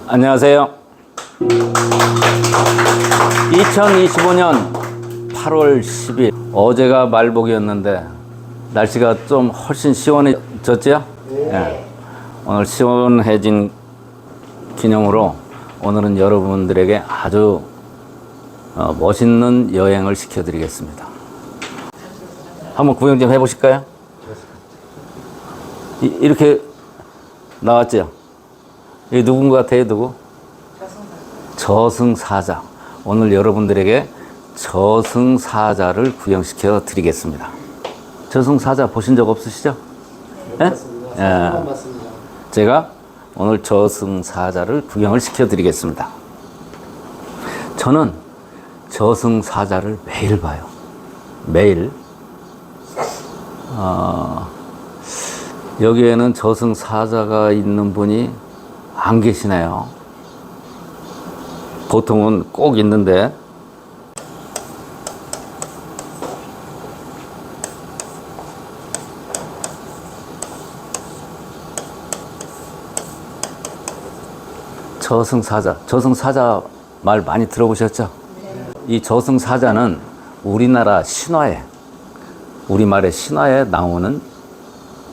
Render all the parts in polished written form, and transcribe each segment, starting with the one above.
안녕하세요. 2025년 8월 10일 어제가 말복이었는데 날씨가 좀 훨씬 시원해졌죠? 네. 오늘 시원해진 기념으로 오늘은 여러분들에게 아주 멋있는 여행을 시켜드리겠습니다. 한번 구경 좀 해보실까요? 이렇게 나왔죠? 이 누군 것 같아요? 누구? 저승사자. 오늘 여러분들에게 저승사자를 구경시켜 드리겠습니다. 저승사자 보신 적 없으시죠? 네? 예. 제가 오늘 저승사자를 구경을 시켜 드리겠습니다. 저는 저승사자를 매일 봐요. 매일. 여기에는 저승사자가 있는 분이 안 계시네요. 보통은 꼭 있는데 저승사자 말 많이 들어보셨죠? 네. 이 저승사자는 우리나라 신화에, 우리말의 신화에 나오는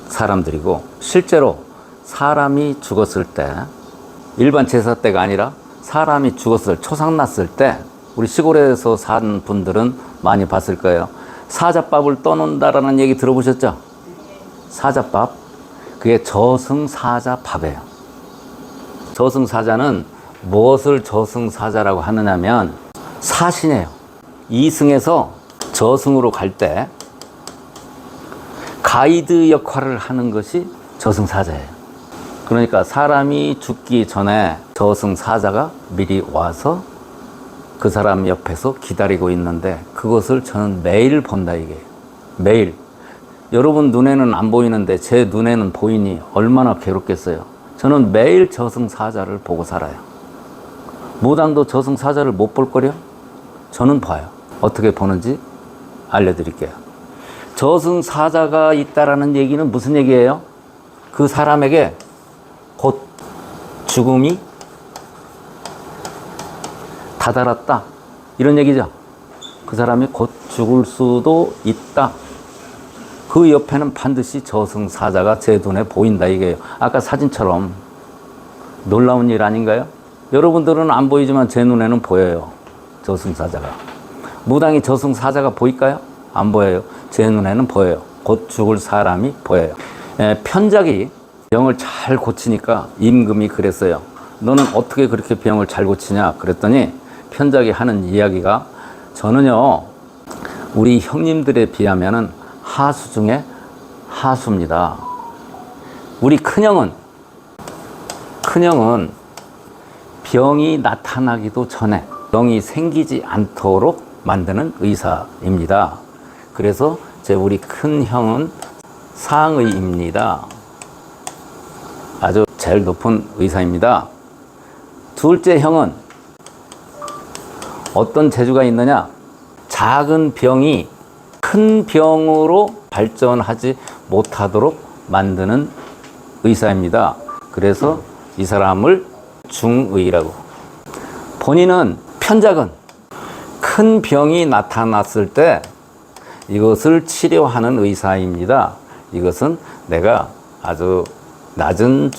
사람들이고, 실제로 사람이 죽었을 때, 일반 제사 때가 아니라 사람이 죽었을, 초상났을 때, 우리 시골에서 산 분들은 많이 봤을 거예요. 사자밥을 떠놓는다라는 얘기 들어보셨죠? 사자밥. 그게 저승사자 밥이에요. 저승사자는 무엇을 저승사자라고 하느냐면 사신이에요. 이승에서 저승으로 갈 때 가이드 역할을 하는 것이 저승사자예요. 그러니까 사람이 죽기 전에 저승사자가 미리 와서 그 사람 옆에서 기다리고 있는데 그것을 저는 매일 본다 이게요. 매일. 여러분 눈에는 안 보이는데 제 눈에는 보이니 얼마나 괴롭겠어요. 저는 매일 저승사자를 보고 살아요. 무당도 저승사자를 못 볼 거려? 저는 봐요. 어떻게 보는지 알려드릴게요. 저승사자가 있다라는 얘기는 무슨 얘기예요? 그 사람에게 곧 죽음이 다다랐다. 이런 얘기죠. 그 사람이 곧 죽을 수도 있다. 그 옆에는 반드시 저승사자가 제 눈에 보인다 이게요. 아까 사진처럼 놀라운 일 아닌가요? 여러분들은 안 보이지만 제 눈에는 보여요. 저승사자가. 무당이 저승사자가 보일까요? 안 보여요. 제 눈에는 보여요. 곧 죽을 사람이 보여요. 편작이 병을 잘 고치니까 임금이 그랬어요. 너는 어떻게 그렇게 병을 잘 고치냐? 그랬더니 편작이 하는 이야기가 저는요, 우리 형님들에 비하면은 하수 중에 하수입니다. 우리 큰형은 병이 나타나기도 전에 병이 생기지 않도록 만드는 의사입니다. 그래서 우리 큰형은 상의입니다. 아주 제일 높은 의사입니다. 둘째 형은 어떤 재주가 있느냐? 작은 병이 큰 병으로 발전하지 못하도록 만드는 의사입니다. 그래서 이 사람을 중의라고. 본인은 편작은 큰 병이 나타났을 때 이것을 치료하는 의사입니다. 이것은 내가 아주 낮은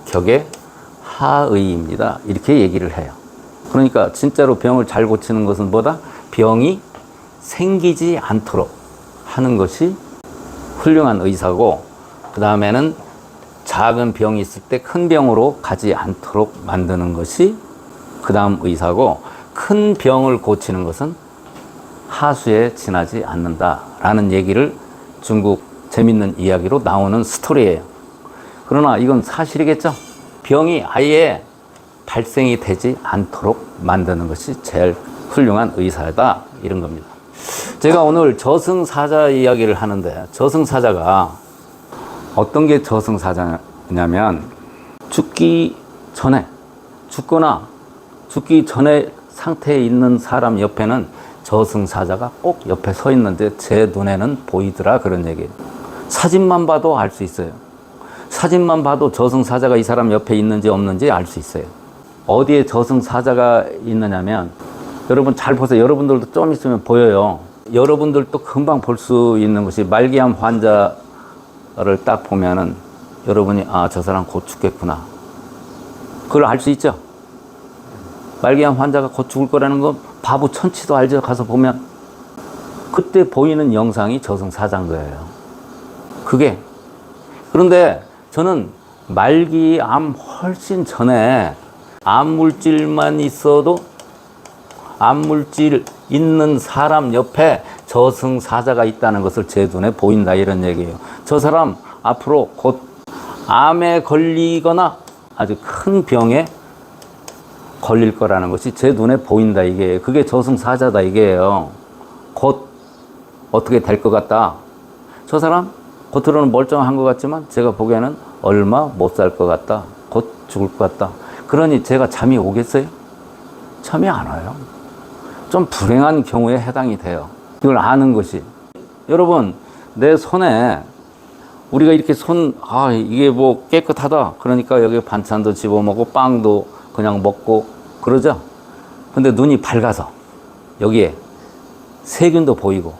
격의 하의입니다. 이렇게 얘기를 해요. 그러니까 진짜로 병을 잘 고치는 것은 뭐다? 병이 생기지 않도록 하는 것이 훌륭한 의사고, 그 다음에는 작은 병이 있을 때 큰 병으로 가지 않도록 만드는 것이 그 다음 의사고, 큰 병을 고치는 것은 하수에 지나지 않는다라는 얘기를 중국 재밌는 이야기로 나오는 스토리예요. 그러나 이건 사실이겠죠? 병이 아예 발생이 되지 않도록 만드는 것이 제일 훌륭한 의사다, 이런 겁니다. 제가 오늘 저승사자 이야기를 하는데, 저승사자가 어떤 게 저승사자냐면 죽기 전에, 죽거나 죽기 전에 상태에 있는 사람 옆에는 저승사자가 꼭 옆에 서 있는데 제 눈에는 보이더라, 그런 얘기예요. 사진만 봐도 알 수 있어요. 사진만 봐도 저승사자가 이 사람 옆에 있는지 없는지 알 수 있어요. 어디에 저승사자가 있느냐면, 여러분 잘 보세요. 여러분들도 좀 있으면 보여요. 여러분들도 금방 볼 수 있는 것이, 말기암 환자를 딱 보면은 여러분이 저 사람 곧 죽겠구나, 그걸 알 수 있죠. 말기암 환자가 곧 죽을 거라는 건 바보 천치도 알죠. 가서 보면 그때 보이는 영상이 저승사자인 거예요. 그게. 그런데 저는 말기암 훨씬 전에 암물질만 있어도, 암물질 있는 사람 옆에 저승사자가 있다는 것을 제 눈에 보인다, 이런 얘기예요. 저 사람 앞으로 곧 암에 걸리거나 아주 큰 병에 걸릴 거라는 것이 제 눈에 보인다, 이게. 그게 저승사자다, 이게요. 곧 어떻게 될 것 같다. 저 사람 겉으로는 멀쩡한 것 같지만 제가 보기에는 얼마 못 살 것 같다, 곧 죽을 것 같다. 그러니 제가 잠이 오겠어요? 잠이 안 와요. 좀 불행한 경우에 해당이 돼요. 이걸 아는 것이. 여러분, 내 손에 우리가 이렇게 이게 뭐 깨끗하다, 그러니까 여기 반찬도 집어먹고 빵도 그냥 먹고 그러죠. 근데 눈이 밝아서 여기에 세균도 보이고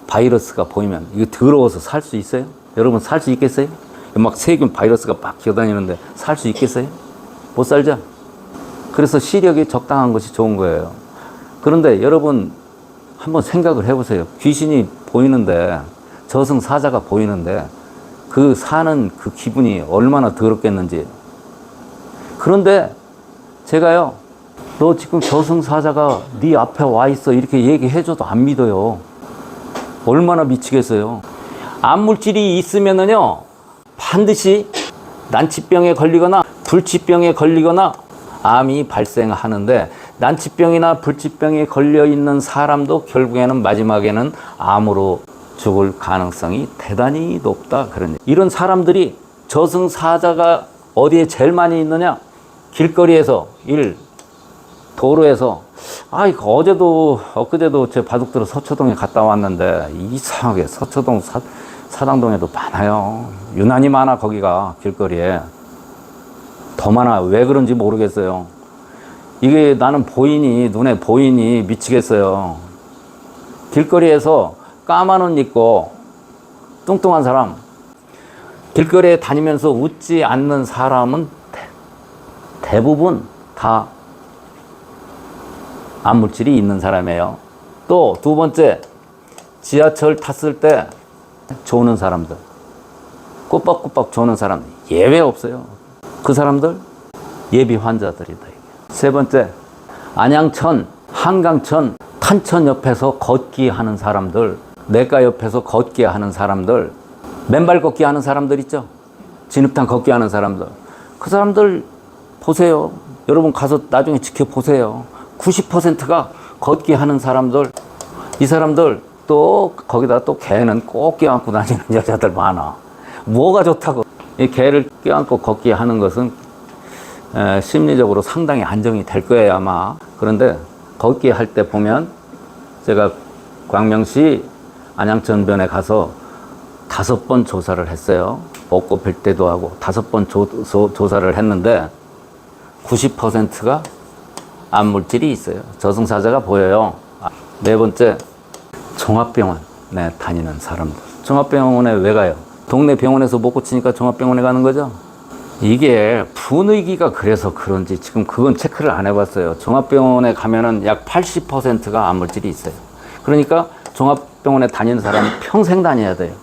바이러스가 보이면 이거 더러워서 살 수 있어요? 여러분 살 수 있겠어요? 막 세균 바이러스가 막 기어다니는데 살 수 있겠어요? 못 살죠. 그래서 시력이 적당한 것이 좋은 거예요. 그런데 여러분 한번 생각을 해보세요. 귀신이 보이는데, 저승사자가 보이는데 그 사는 그 기분이 얼마나 더럽겠는지. 그런데 제가요, 너 지금 저승사자가 네 앞에 와 있어, 이렇게 얘기해줘도 안 믿어요. 얼마나 미치겠어요. 암물질이 있으면은요, 반드시 난치병에 걸리거나 불치병에 걸리거나 암이 발생하는데, 난치병이나 불치병에 걸려 있는 사람도 결국에는 마지막에는 암으로 죽을 가능성이 대단히 높다, 그런 얘기. 이런 사람들이, 저승사자가 어디에 제일 많이 있느냐? 길거리에서, 도로에서. 어제도 엊그제도 제 바둑들어 서초동에 갔다 왔는데 이상하게 서초동 사당동에도 많아요. 유난히 많아. 거기가 길거리에 더 많아. 왜 그런지 모르겠어요. 이게 나는 눈에 보이니 미치겠어요. 길거리에서 까만 옷 입고 뚱뚱한 사람, 길거리에 다니면서 웃지 않는 사람은 대부분 다 암물질이 있는 사람이에요. 또 두 번째, 지하철 탔을 때 조는 사람들, 꼬박꼬박 조는 사람 예외 없어요. 그 사람들 예비 환자들이다. 세 번째, 안양천, 한강천, 탄천 옆에서 걷기 하는 사람들, 내과 옆에서 걷기 하는 사람들, 맨발 걷기 하는 사람들 있죠. 진흙탕 걷기 하는 사람들. 그 사람들 보세요. 여러분 가서 나중에 지켜보세요. 90%가 걷기 하는 사람들. 이 사람들 또 거기다 또 개는 꼭 껴안고 다니는 여자들 많아. 뭐가 좋다고. 이 개를 껴안고 걷기 하는 것은 심리적으로 상당히 안정이 될 거예요, 아마. 그런데 걷기 할 때 보면, 제가 광명시 안양천변에 가서 5번 조사를 했어요. 먹고 뵐 때도 하고 5번 조사를 했는데 90%가 암물질이 있어요. 저승사자가 보여요. 네 번째, 종합병원에 다니는 사람들. 종합병원에 왜 가요? 동네 병원에서 못 고치니까 종합병원에 가는 거죠. 이게 분위기가 그래서 그런지 지금 그건 체크를 안 해봤어요. 종합병원에 가면은 약 80%가 암물질이 있어요. 그러니까 종합병원에 다니는 사람은 평생 다녀야 돼요.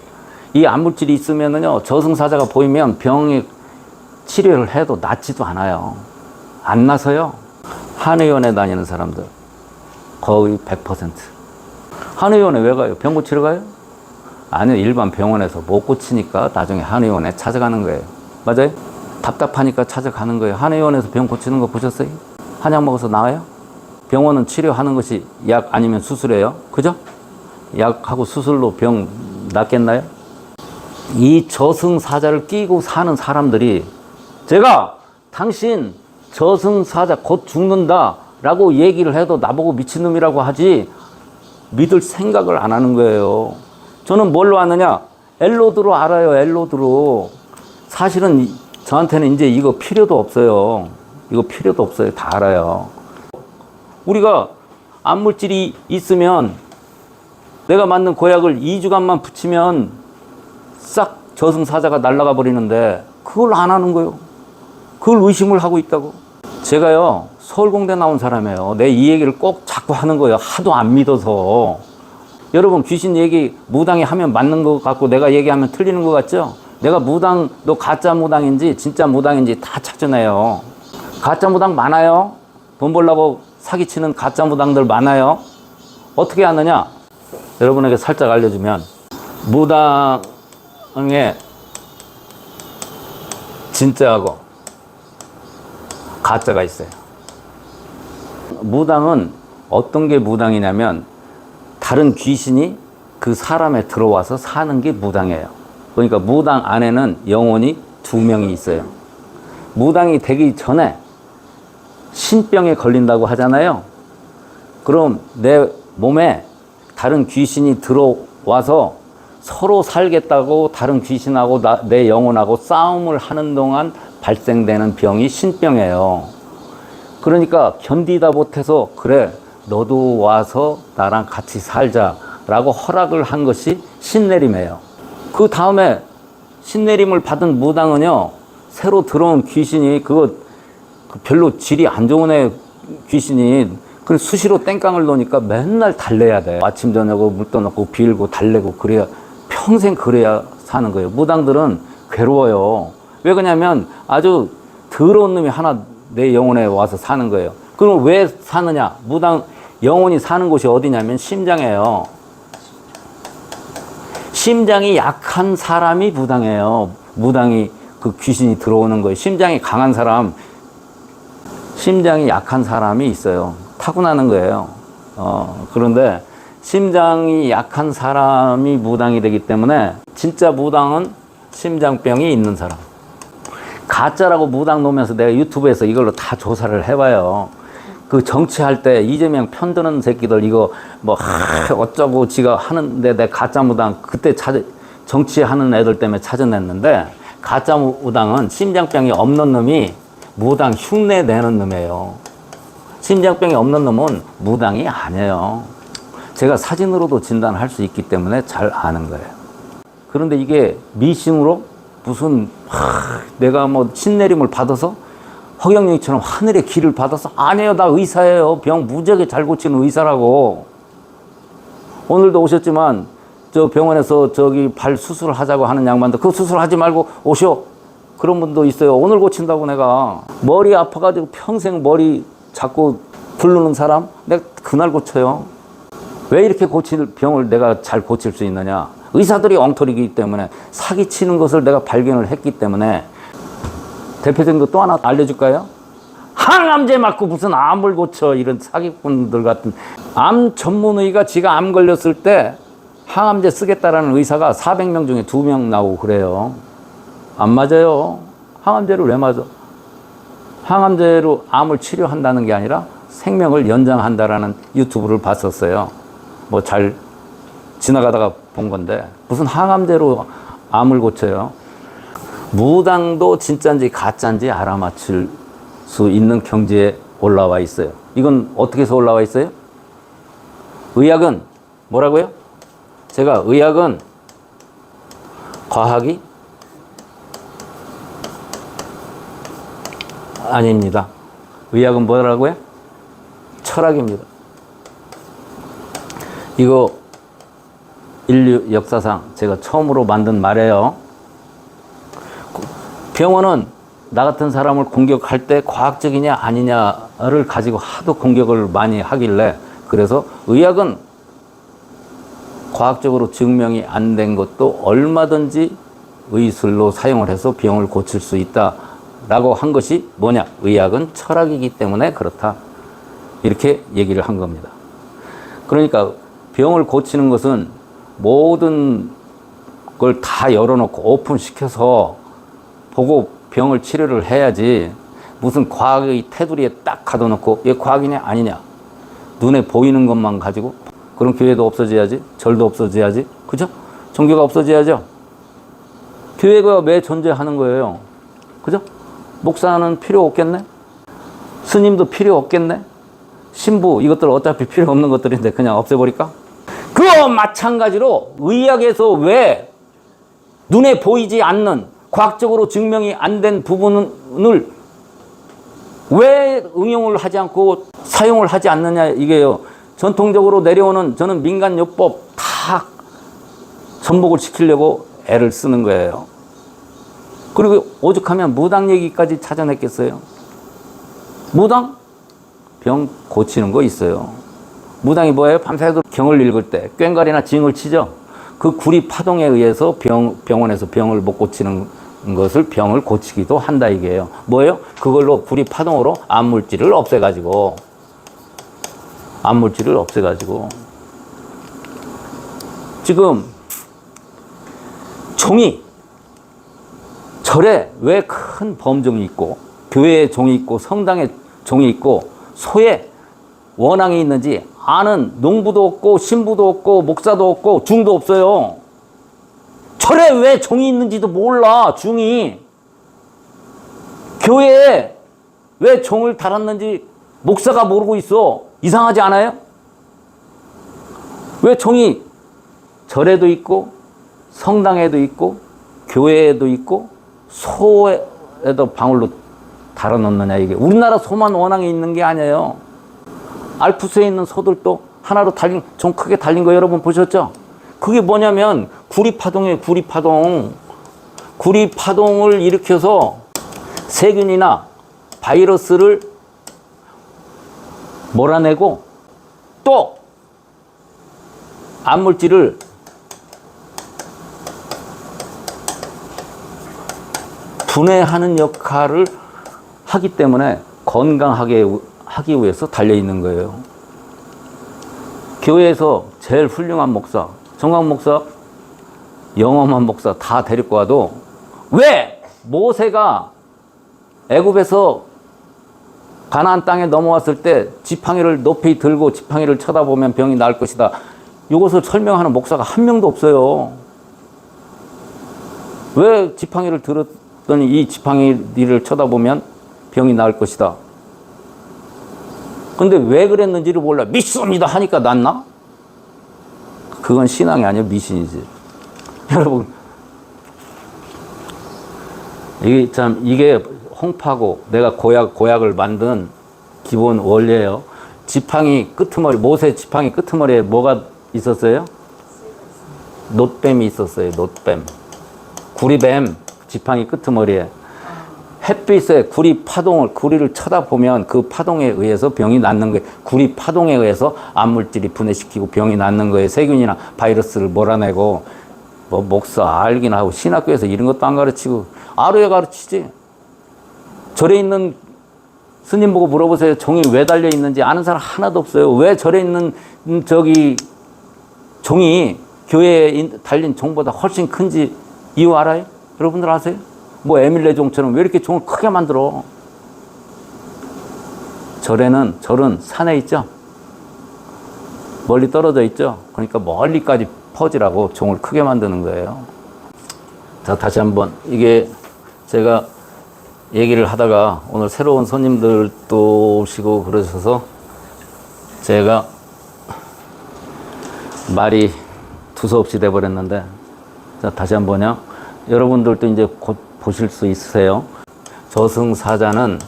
이 암물질이 있으면은요, 저승사자가 보이면 병이 치료를 해도 낫지도 않아요. 안 나서요. 한의원에 다니는 사람들 거의 100%. 한의원에 왜 가요? 병 고치러 가요? 아니요, 일반 병원에서 못 고치니까 나중에 한의원에 찾아가는 거예요. 맞아요? 답답하니까 찾아가는 거예요. 한의원에서 병 고치는 거 보셨어요? 한약 먹어서 나아요? 병원은 치료하는 것이 약 아니면 수술이에요. 그죠? 약하고 수술로 병 낫겠나요? 이 저승사자를 끼고 사는 사람들이, 제가 당신 저승사자 곧 죽는다 라고 얘기를 해도 나보고 미친놈이라고 하지 믿을 생각을 안 하는 거예요. 저는 뭘로 아느냐? 엘로드로 알아요. 엘로드로. 사실은 저한테는 이제 이거 필요도 없어요. 이거 필요도 없어요. 다 알아요. 우리가 암물질이 있으면 내가 만든 고약을 2주간만 붙이면 싹 저승사자가 날아가 버리는데 그걸 안 하는 거예요. 그걸 의심을 하고 있다고. 제가요, 서울공대 나온 사람이에요. 내 이 얘기를 꼭 자꾸 하는 거예요. 하도 안 믿어서. 여러분, 귀신 얘기 무당이 하면 맞는 것 같고 내가 얘기하면 틀리는 것 같죠? 내가 무당도 가짜 무당인지 진짜 무당인지 다 찾아내요. 가짜 무당 많아요. 돈 벌려고 사기치는 가짜 무당들 많아요. 어떻게 하느냐? 여러분에게 살짝 알려주면, 무당의 진짜하고 가짜가 있어요. 무당은 어떤 게 무당이냐면 다른 귀신이 그 사람에 들어와서 사는 게 무당이에요. 그러니까 무당 안에는 영혼이 2명이 있어요. 무당이 되기 전에 신병에 걸린다고 하잖아요. 그럼 내 몸에 다른 귀신이 들어와서 서로 살겠다고 다른 귀신하고 내 영혼하고 싸움을 하는 동안 발생되는 병이 신병이에요. 그러니까 견디다 못해서 그래 너도 와서 나랑 같이 살자라고 허락을 한 것이 신내림이에요. 그 다음에 신내림을 받은 무당은요, 새로 들어온 귀신이 그거 별로 질이 안 좋은 애 귀신이 그 수시로 땡깡을 놓으니까 맨날 달래야 돼. 아침 저녁으로 물 떠넣고 빌고 달래고 그래야 평생 그래야 사는 거예요. 무당들은 괴로워요. 왜 그러냐면 아주 더러운 놈이 하나 내 영혼에 와서 사는 거예요. 그럼 왜 사느냐? 무당 영혼이 사는 곳이 어디냐면 심장이에요. 심장이 약한 사람이 무당이에요. 무당이 그 귀신이 들어오는 거예요. 심장이 강한 사람, 심장이 약한 사람이 있어요. 타고나는 거예요. 그런데 심장이 약한 사람이 무당이 되기 때문에 진짜 무당은 심장병이 있는 사람. 가짜라고 무당 놓으면서 내가 유튜브에서 이걸로 다 조사를 해봐요. 그 정치할 때 이재명 편드는 새끼들 이거 뭐 어쩌고 지가 하는데 내 가짜 무당 그때 정치하는 애들 때문에 찾아냈는데, 가짜 무당은 심장병이 없는 놈이 무당 흉내 내는 놈이에요. 심장병이 없는 놈은 무당이 아니에요. 제가 사진으로도 진단할 수 있기 때문에 잘 아는 거예요. 그런데 이게 미신으로 무슨 내가 뭐 신내림을 받아서 허경영처럼 하늘의 길을 받아서, 아니에요, 나 의사예요. 병 무지하게 잘 고치는 의사라고. 오늘도 오셨지만 저 병원에서 저기 발 수술을 하자고 하는 양반들 그 수술하지 말고 오쇼, 그런 분도 있어요. 오늘 고친다고. 내가 머리 아파가지고 평생 머리 자꾸 굴르는 사람 내가 그날 고쳐요. 왜 이렇게 고칠 병을 내가 잘 고칠 수 있느냐? 의사들이 엉터리이기 때문에, 사기치는 것을 내가 발견을 했기 때문에. 대표적인 거 또 하나 알려줄까요? 항암제 맞고 무슨 암을 고쳐, 이런 사기꾼들 같은. 암 전문의가 지가 암 걸렸을 때 항암제 쓰겠다라는 의사가 400명 중에 2명 나오고 그래요. 안 맞아요. 항암제를 왜 맞아? 항암제로 암을 치료한다는 게 아니라 생명을 연장한다라는 유튜브를 봤었어요. 뭐 잘 지나가다가 본 건데 무슨 항암제로 암을 고쳐요. 무당도 진짜인지 가짜인지 알아맞힐 수 있는 경지에 올라와 있어요. 이건 어떻게 해서 올라와 있어요? 의학은 뭐라고요? 제가 의학은 과학이 아닙니다. 의학은 뭐라고요? 철학입니다. 이거 인류 역사상 제가 처음으로 만든 말이에요. 병원은 나 같은 사람을 공격할 때 과학적이냐 아니냐를 가지고 하도 공격을 많이 하길래, 그래서 의학은 과학적으로 증명이 안 된 것도 얼마든지 의술로 사용을 해서 병을 고칠 수 있다라고 한 것이 뭐냐? 의학은 철학이기 때문에 그렇다. 이렇게 얘기를 한 겁니다. 그러니까 병을 고치는 것은 모든 걸 다 열어놓고 오픈시켜서 보고 병을 치료를 해야지, 무슨 과학의 테두리에 딱 가둬놓고 이게 과학이냐 아니냐, 눈에 보이는 것만 가지고. 그럼 교회도 없어져야지, 절도 없어져야지, 그죠? 종교가 없어져야죠. 교회가 왜 존재하는 거예요? 그죠? 목사는 필요 없겠네? 스님도 필요 없겠네? 신부, 이것들 어차피 필요 없는 것들인데 그냥 없애버릴까? 그와 마찬가지로 의학에서 왜 눈에 보이지 않는 과학적으로 증명이 안 된 부분을 왜 응용을 하지 않고 사용을 하지 않느냐 이게요. 전통적으로 내려오는 저는 민간요법 다 접목을 시키려고 애를 쓰는 거예요. 그리고 오죽하면 무당 얘기까지 찾아냈겠어요. 무당? 병 고치는 거 있어요. 무당이 뭐예요? 밤새도 경을 읽을 때 꽹과리나 징을 치죠. 그 구리 파동에 의해서 병원에서 병을 못 고치는 것을 병을 고치기도 한다 이게요. 뭐예요? 그걸로 구리 파동으로 암물질을 없애가지고 지금 종이 절에 왜 큰 범종이 있고 교회에 종이 있고 성당에 종이 있고 소에 원앙이 있는지 아는 농부도 없고 신부도 없고 목사도 없고 중도 없어요. 절에 왜 종이 있는지도 몰라. 중이 교회에 왜 종을 달았는지 목사가 모르고 있어. 이상하지 않아요? 왜 종이 절에도 있고 성당에도 있고 교회에도 있고 소에도 방울로 달아놓느냐 이게. 우리나라 소만 원앙이 있는 게 아니에요. 알프스에 있는 소들도 하나로 달린 종 크게 달린 거 여러분 보셨죠? 그게 뭐냐면 구리파동이에요. 구리파동을 일으켜서 세균이나 바이러스를 몰아내고 또 암물질을 분해하는 역할을 하기 때문에 건강하게 하기 위해서 달려있는 거예요. 교회에서 제일 훌륭한 목사, 정강 목사, 영험한 목사 다 데리고 와도 왜 모세가 애굽에서 가나안 땅에 넘어왔을 때 지팡이를 높이 들고 지팡이를 쳐다보면 병이 나을 것이다. 이것을 설명하는 목사가 한 명도 없어요. 왜 지팡이를 들었더니 이 지팡이를 쳐다보면 병이 나을 것이다. 근데 왜 그랬는지를 몰라. 믿습니다 하니까 낫나? 그건 신앙이 아니라 미신이지. 여러분, 이게 홍파고 내가 고약을 만든 기본 원리예요. 지팡이 끄트머리, 모세 지팡이 끄트머리에 뭐가 있었어요? 놋뱀이 있었어요. 놋뱀. 구리뱀 지팡이 끄트머리에. 햇빛에 구리를 쳐다보면 그 파동에 의해서 병이 낫는 거예요. 구리 파동에 의해서 암물질이 분해시키고 병이 낫는 거예요. 세균이나 바이러스를 몰아내고. 뭐 목사 알기나 하고 신학교에서 이런 것도 안 가르치고 아루에 가르치지. 절에 있는 스님 보고 물어보세요. 종이 왜 달려 있는지 아는 사람 하나도 없어요. 왜 절에 있는 종이 교회에 달린 종보다 훨씬 큰지 이유 알아요? 여러분들 아세요? 뭐 에밀레 종처럼 왜 이렇게 종을 크게 만들어? 절은 산에 있죠? 멀리 떨어져 있죠? 그러니까 멀리까지 퍼지라고 종을 크게 만드는 거예요. 자, 다시 한번. 이게 제가 얘기를 하다가 오늘 새로운 손님들도 오시고 그러셔서 제가 말이 두서없이 돼버렸는데, 자, 다시 한번요. 여러분들도 이제 곧 보실 수 있으세요. 저승사자는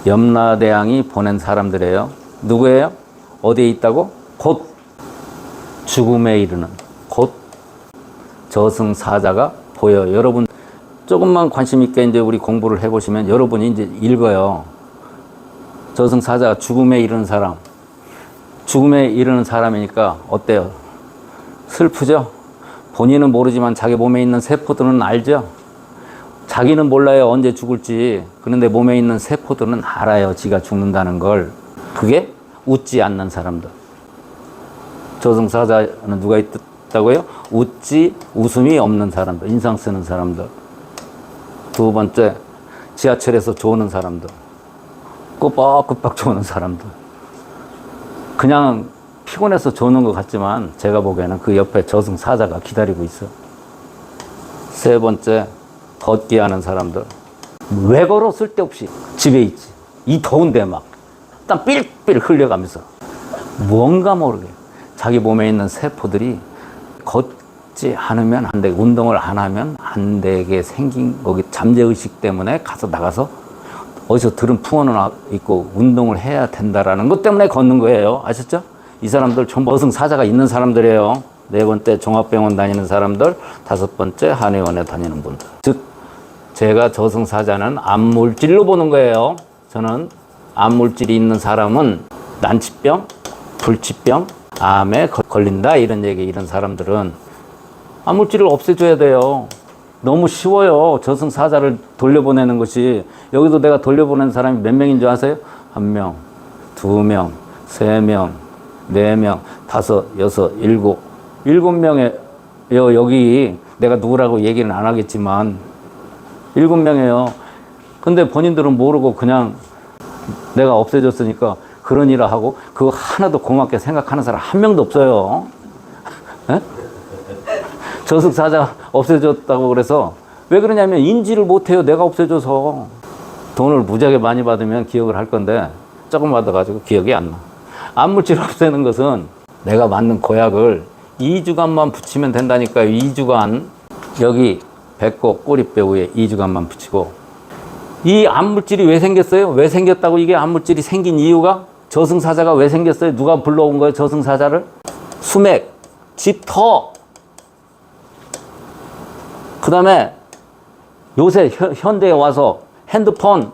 염라대왕이 보낸 사람들이에요. 누구예요? 어디에 있다고? 곧 죽음에 이르는, 곧 저승사자가 보여요. 여러분 조금만 관심 있게 이제 우리 공부를 해보시면 여러분이 이제 읽어요. 저승사자가 죽음에 이르는 사람. 죽음에 이르는 사람이니까 어때요? 슬프죠? 본인은 모르지만 자기 몸에 있는 세포들은 알죠? 자기는 몰라요. 언제 죽을지. 그런데 몸에 있는 세포들은 알아요. 지가 죽는다는 걸. 그게 웃지 않는 사람들. 저승사자는 누가 있다고요? 웃음이 없는 사람들. 인상 쓰는 사람들. 두 번째, 지하철에서 조는 사람들. 끄박끄박 조는 사람들. 그냥 피곤해서 조는 것 같지만 제가 보기에는 그 옆에 저승사자가 기다리고 있어. 세 번째, 걷기 하는 사람들. 왜 걸어? 쓸데없이 집에 있지. 이 더운데 막 땀 삘삘 흘려가면서 뭔가 모르게 자기 몸에 있는 세포들이 걷지 않으면 안 되고 운동을 안 하면 안 되게 생긴 거기 잠재의식 때문에 나가서 어디서 들은 풍언은 있고 운동을 해야 된다라는 것 때문에 걷는 거예요. 아셨죠? 이 사람들 전부 저승사자가 있는 사람들이에요. 네 번째, 종합병원 다니는 사람들. 다섯 번째, 한의원에 다니는 분들. 즉 제가 저승사자는 암물질로 보는 거예요. 저는 암물질이 있는 사람은 난치병, 불치병, 암에 걸린다 이런 얘기. 이런 사람들은 암물질을 없애줘야 돼요. 너무 쉬워요. 저승사자를 돌려보내는 것이. 여기도 내가 돌려보낸 사람이 몇 명인 줄 아세요? 1명, 2명, 3명, 4명, 5, 6, 7명이에요. 여기 내가 누구라고 얘기는 안 하겠지만 7명이에요. 근데 본인들은 모르고 그냥 내가 없애줬으니까 그런 일을 하고 그거 하나도 고맙게 생각하는 사람 한 명도 없어요. 에? 저승사자 없애줬다고 그래서 왜 그러냐면 인지를 못해요. 내가 없애줘서. 돈을 무지하게 많이 받으면 기억을 할 건데 조금 받아가지고 기억이 안 나. 암물질 없애는 것은 내가 만든 고약을 2주간만 붙이면 된다니까요. 2주간. 여기 배꼽 꼬리뼈 위에 2주간만 붙이고. 이 암물질이 왜 생겼어요? 왜 생겼다고 이게 암물질이 생긴 이유가? 저승사자가 왜 생겼어요? 누가 불러온 거예요? 저승사자를? 수맥, 짙어. 그 다음에 요새 현대에 와서 핸드폰,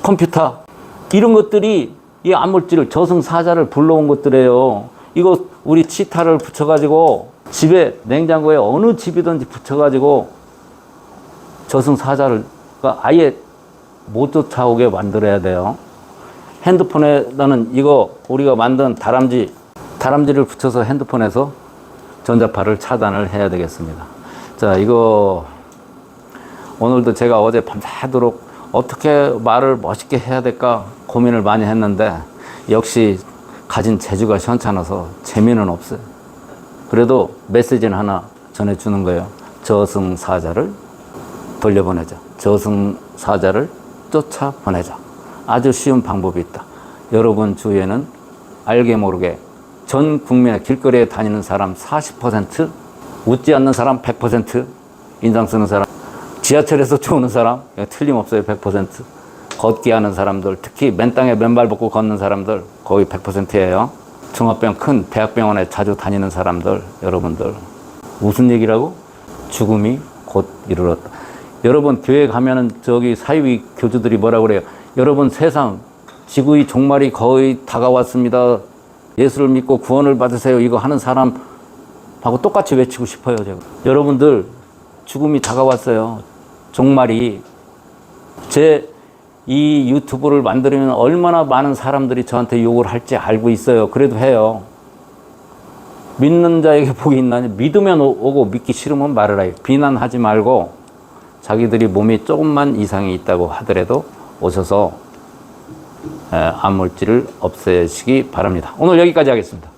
컴퓨터 이런 것들이 이 암물질을 저승사자를 불러온 것들이에요. 이거 우리 치타를 붙여가지고 집에 냉장고에 어느 집이든지 붙여가지고 저승사자를 아예 못 쫓아오게 만들어야 돼요. 핸드폰에다는 이거 우리가 만든 다람쥐를 붙여서 핸드폰에서 전자파를 차단을 해야 되겠습니다. 자, 이거 오늘도 제가 어제 밤새도록 어떻게 말을 멋있게 해야 될까 고민을 많이 했는데 역시 가진 재주가 현찮아서 재미는 없어요. 그래도 메시지는 하나 전해주는 거예요. 저승사자를 돌려보내자. 저승사자를 쫓아보내자. 아주 쉬운 방법이 있다. 여러분 주위에는 알게 모르게 전 국민의 길거리에 다니는 사람 40%, 웃지 않는 사람 100%, 인상 쓰는 사람, 지하철에서 쪼는 사람 틀림없어요. 100%. 걷기 하는 사람들, 특히 맨 땅에 맨발 벗고 걷는 사람들 거의 100%예요. 종합병 큰 대학병원에 자주 다니는 사람들, 여러분들 무슨 얘기라고? 죽음이 곧 이르렀다. 여러분 교회 가면은 저기 사이비 교주들이 뭐라고 그래요? 여러분 세상 지구의 종말이 거의 다가왔습니다. 예수를 믿고 구원을 받으세요. 이거 하는 사람하고 똑같이 외치고 싶어요. 제가. 여러분들 죽음이 다가왔어요. 종말이. 제 이 유튜브를 만들면 얼마나 많은 사람들이 저한테 욕을 할지 알고 있어요. 그래도 해요. 믿는 자에게 복이 있나니 믿으면 오고 믿기 싫으면 말을 해요. 비난하지 말고 자기들이 몸이 조금만 이상이 있다고 하더라도 오셔서 암물질을 없애시기 바랍니다. 오늘 여기까지 하겠습니다.